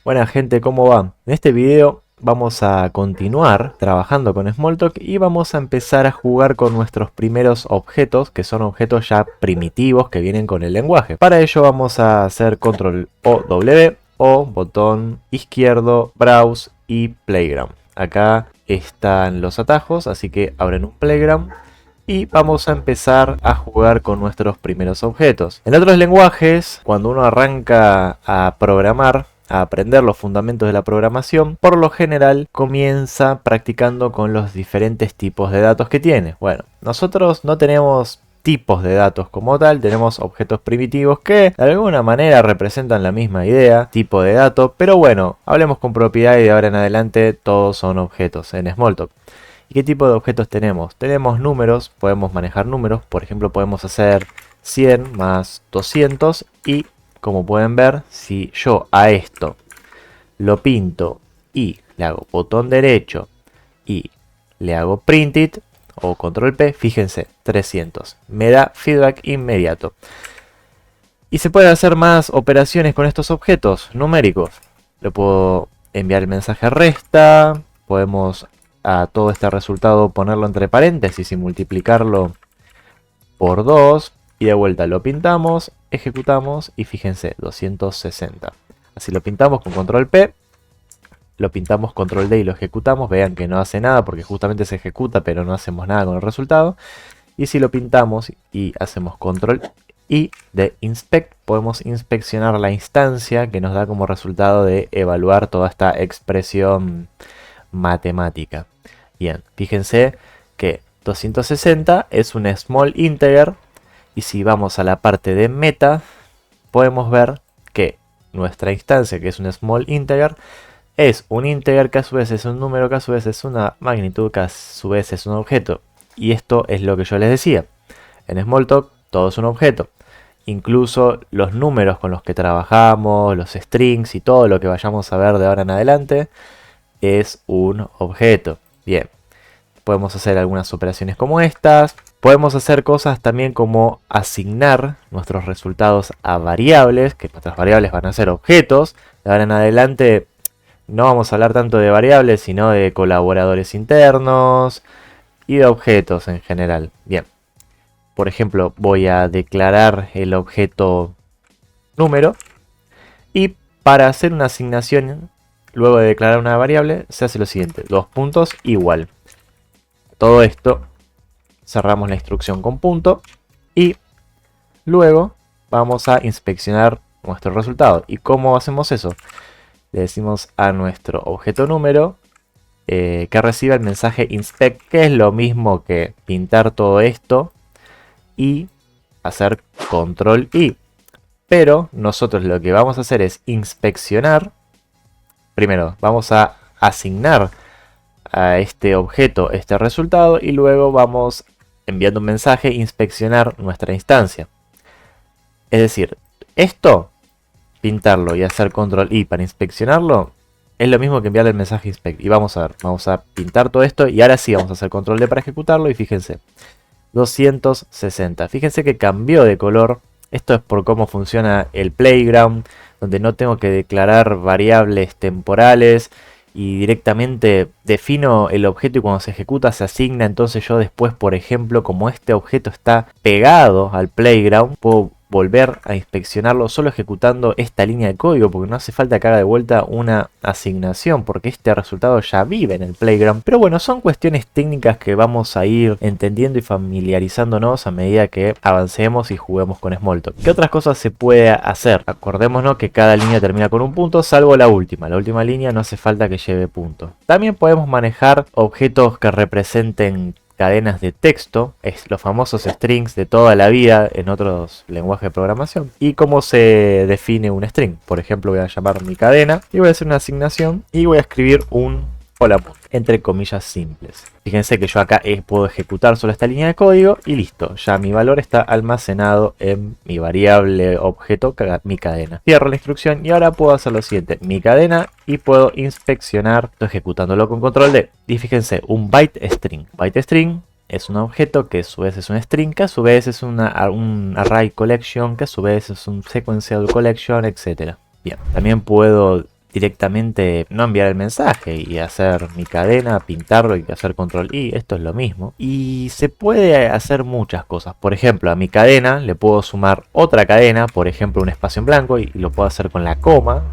Buena gente, ¿cómo va? En este video vamos a continuar trabajando con Smalltalk y vamos a empezar a jugar con nuestros primeros objetos, que son objetos ya primitivos que vienen con el lenguaje. Para ello vamos a hacer control o W o botón izquierdo, browse y playground. Acá están los atajos, así que abren un playground. Y vamos a empezar a jugar con nuestros primeros objetos. En otros lenguajes, cuando uno arranca a programar, a aprender los fundamentos de la programación, por lo general comienza practicando con los diferentes tipos de datos que tiene. Bueno, nosotros no tenemos tipos de datos como tal, tenemos objetos primitivos que de alguna manera representan la misma idea, tipo de dato, pero bueno, hablemos con propiedad y de ahora en adelante todos son objetos en Smalltalk. ¿Y qué tipo de objetos tenemos? Tenemos números, podemos manejar números, por ejemplo podemos hacer 100 más 200 y como pueden ver, si yo a esto lo pinto y le hago botón derecho y le hago print it o control P, fíjense, 300. Me da feedback inmediato. Y se puede hacer más operaciones con estos objetos numéricos. Le puedo enviar el mensaje resta, podemos a todo este resultado ponerlo entre paréntesis y multiplicarlo por 2 y de vuelta lo pintamos, ejecutamos y fíjense 260. Así lo pintamos con control P, lo pintamos control D y lo ejecutamos, vean que no hace nada porque justamente se ejecuta pero no hacemos nada con el resultado. Y si lo pintamos y hacemos control I de inspect, podemos inspeccionar la instancia que nos da como resultado de evaluar toda esta expresión matemática. Bien, fíjense que 260 es un small integer y si vamos a la parte de meta podemos ver que nuestra instancia, que es un small integer, es un integer que a su vez es un número, que a su vez es una magnitud, que a su vez es un objeto. Y esto es lo que yo les decía. En Smalltalk todo es un objeto. Incluso los números con los que trabajamos, los strings y todo lo que vayamos a ver de ahora en adelante es un objeto. Bien, podemos hacer algunas operaciones como estas. Podemos hacer cosas también como asignar nuestros resultados a variables, que nuestras variables van a ser objetos. De ahora en adelante no vamos a hablar tanto de variables, sino de colaboradores internos y de objetos en general. Bien, por ejemplo, voy a declarar el objeto número y para hacer una asignación, luego de declarar una variable, se hace lo siguiente, dos puntos igual. Todo esto cerramos la instrucción con punto y luego vamos a inspeccionar nuestro resultado. ¿Y cómo hacemos eso? Le decimos a nuestro objeto número que reciba el mensaje inspect, que es lo mismo que pintar todo esto y hacer control I. Pero nosotros lo que vamos a hacer es inspeccionar. Primero vamos a asignar a este objeto este resultado y luego vamos enviando un mensaje inspeccionar nuestra instancia. Es decir, esto, pintarlo y hacer control I para inspeccionarlo, es lo mismo que enviarle el mensaje inspect. Y vamos a ver, vamos a pintar todo esto y ahora sí vamos a hacer control D para ejecutarlo y fíjense, 260. Fíjense que cambió de color. Esto es por cómo funciona el playground, donde no tengo que declarar variables temporales y directamente defino el objeto y cuando se ejecuta se asigna. Entonces yo después, por ejemplo, como este objeto está pegado al playground, puedo volver a inspeccionarlo solo ejecutando esta línea de código, porque no hace falta que haga de vuelta una asignación, porque este resultado ya vive en el playground. Pero bueno, son cuestiones técnicas que vamos a ir entendiendo y familiarizándonos a medida que avancemos y juguemos con Smalltalk. ¿Qué otras cosas se puede hacer? Acordémonos que cada línea termina con un punto, salvo la última. La última línea no hace falta que lleve punto. También podemos manejar objetos que representen cadenas de texto, es los famosos strings de toda la vida en otros lenguajes de programación. Y cómo se define un string. Por ejemplo, voy a llamar mi cadena y voy a hacer una asignación y voy a escribir un hola entre comillas simples. Fíjense que yo acá puedo ejecutar solo esta línea de código y listo, ya mi valor está almacenado en mi variable objeto, mi cadena. Cierro la instrucción y ahora puedo hacer lo siguiente, mi cadena, y puedo inspeccionar, estoy ejecutándolo con control D. Y fíjense, un byte string. Byte string es un objeto que a su vez es un string, que a su vez es un array collection, que a su vez es un sequential collection, etc. Bien, también puedo directamente no enviar el mensaje y hacer mi cadena, pintarlo y hacer control I. Esto es lo mismo. Y se puede hacer muchas cosas. Por ejemplo, a mi cadena le puedo sumar otra cadena, por ejemplo un espacio en blanco, y lo puedo hacer con la coma,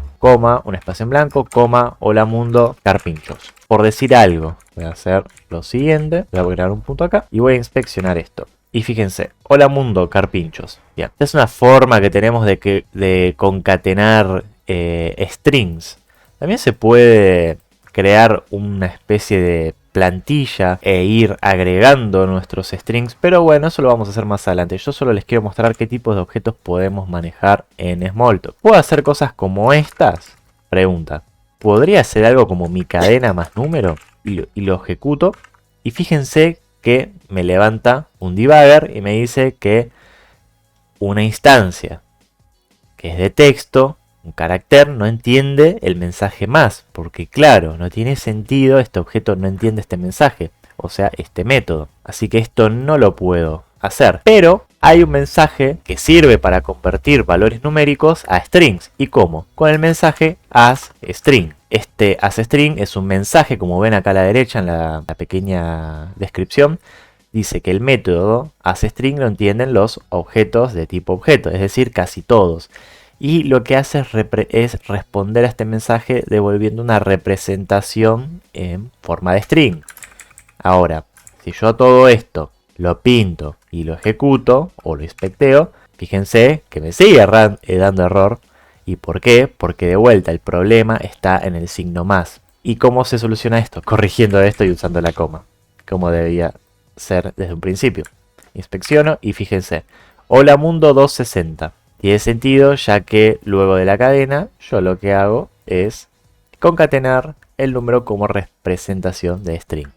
un espacio en blanco, coma, hola mundo, carpinchos. Por decir algo, voy a hacer lo siguiente, voy a agregar un punto acá y voy a inspeccionar esto. Y fíjense, hola mundo, carpinchos. Bien, esta es una forma que tenemos de concatenar strings. También se puede crear una especie de plantilla e ir agregando nuestros strings, pero bueno, eso lo vamos a hacer más adelante. Yo solo les quiero mostrar qué tipos de objetos podemos manejar en Smalltalk. ¿Puedo hacer cosas como estas? Pregunta. ¿Podría hacer algo como mi cadena más número? Y lo ejecuto. Y fíjense que me levanta un debugger y me dice que una instancia que es de texto, un carácter, no entiende el mensaje más, porque claro, no tiene sentido, este objeto no entiende este mensaje, o sea, este método. Así que esto no lo puedo hacer. Pero hay un mensaje que sirve para convertir valores numéricos a strings. ¿Y cómo? Con el mensaje asString. Este asString es un mensaje, como ven acá a la derecha en la pequeña descripción. Dice que el método asString lo entienden los objetos de tipo objeto, es decir, casi todos. Y lo que hace es responder a este mensaje devolviendo una representación en forma de string. Ahora, si yo todo esto lo pinto y lo ejecuto o lo inspecteo, fíjense que me sigue dando error. ¿Y por qué? Porque de vuelta el problema está en el signo más. ¿Y cómo se soluciona esto? Corrigiendo esto y usando la coma, como debía ser desde un principio. Inspecciono y fíjense, hola mundo 260. Tiene sentido ya que luego de la cadena yo lo que hago es concatenar el número como representación de string.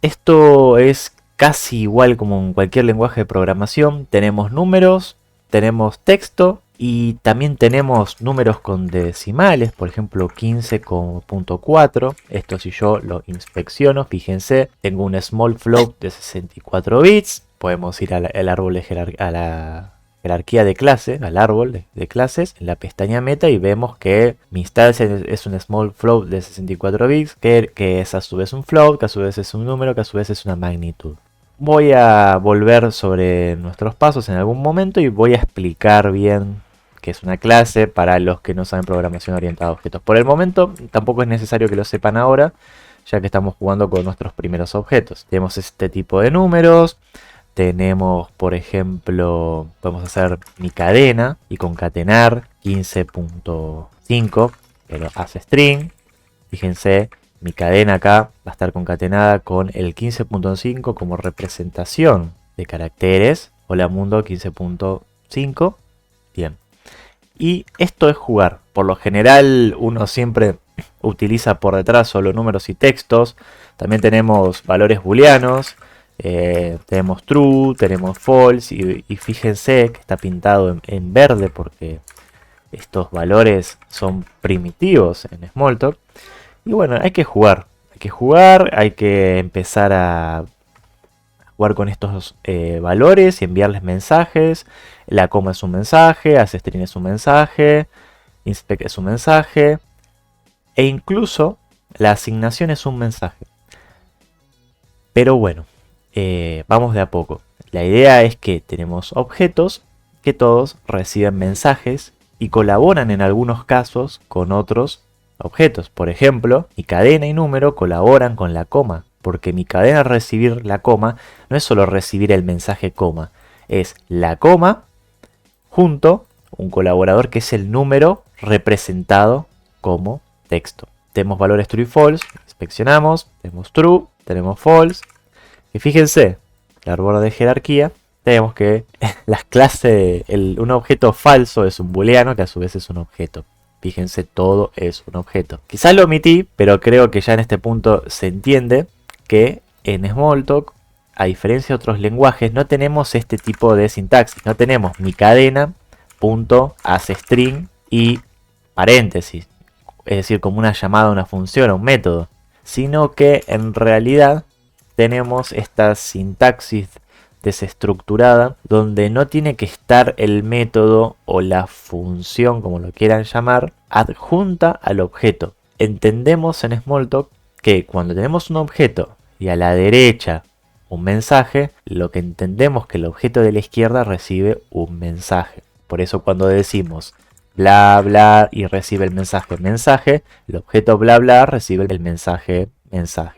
Esto es casi igual como en cualquier lenguaje de programación. Tenemos números, tenemos texto y también tenemos números con decimales, por ejemplo 15,4. Esto si yo lo inspecciono, fíjense, tengo un small float de 64 bits. Podemos ir al árbol de a la jerarquía de clase, al árbol de clases, en la pestaña meta, y vemos que mi instancia es un small float de 64 bits, que es a su vez un float, que a su vez es un número, que a su vez es una magnitud. Voy a volver sobre nuestros pasos en algún momento y voy a explicar bien qué es una clase para los que no saben programación orientada a objetos. Por el momento tampoco es necesario que lo sepan ahora, ya que estamos jugando con nuestros primeros objetos. Tenemos este tipo de números. Tenemos, por ejemplo, podemos hacer mi cadena y concatenar 15.5, pero hace string. Fíjense, mi cadena acá va a estar concatenada con el 15.5 como representación de caracteres. Hola mundo 15.5. Bien. Y esto es jugar. Por lo general uno siempre utiliza por detrás solo números y textos. También tenemos valores booleanos. Tenemos true, tenemos false y fíjense que está pintado en verde porque estos valores son primitivos en Smalltalk. Y bueno, hay que jugar, hay que empezar a jugar con estos valores y enviarles mensajes. La coma es un mensaje, asString es un mensaje, inspect es un mensaje e incluso la asignación es un mensaje. Pero bueno. Vamos de a poco. La idea es que tenemos objetos que todos reciben mensajes y colaboran en algunos casos con otros objetos. Por ejemplo, mi cadena y número colaboran con la coma, porque mi cadena al recibir la coma no es solo recibir el mensaje coma, es la coma junto un colaborador que es el número representado como texto. Tenemos valores true y false, inspeccionamos, tenemos true, tenemos false. Y fíjense, el árbol de jerarquía, tenemos que las clases, un objeto falso es un booleano que a su vez es un objeto. Fíjense, todo es un objeto. Quizás lo omití, pero creo que ya en este punto se entiende que en Smalltalk, a diferencia de otros lenguajes, no tenemos este tipo de sintaxis. No tenemos mi cadena, punto, asString y paréntesis. Es decir, como una llamada a una función, a un método. Sino que en realidad tenemos esta sintaxis desestructurada, donde no tiene que estar el método o la función, como lo quieran llamar, adjunta al objeto. Entendemos en Smalltalk que cuando tenemos un objeto y a la derecha un mensaje, lo que entendemos que el objeto de la izquierda recibe un mensaje. Por eso cuando decimos bla bla y recibe el mensaje mensaje, el objeto bla bla recibe el mensaje mensaje.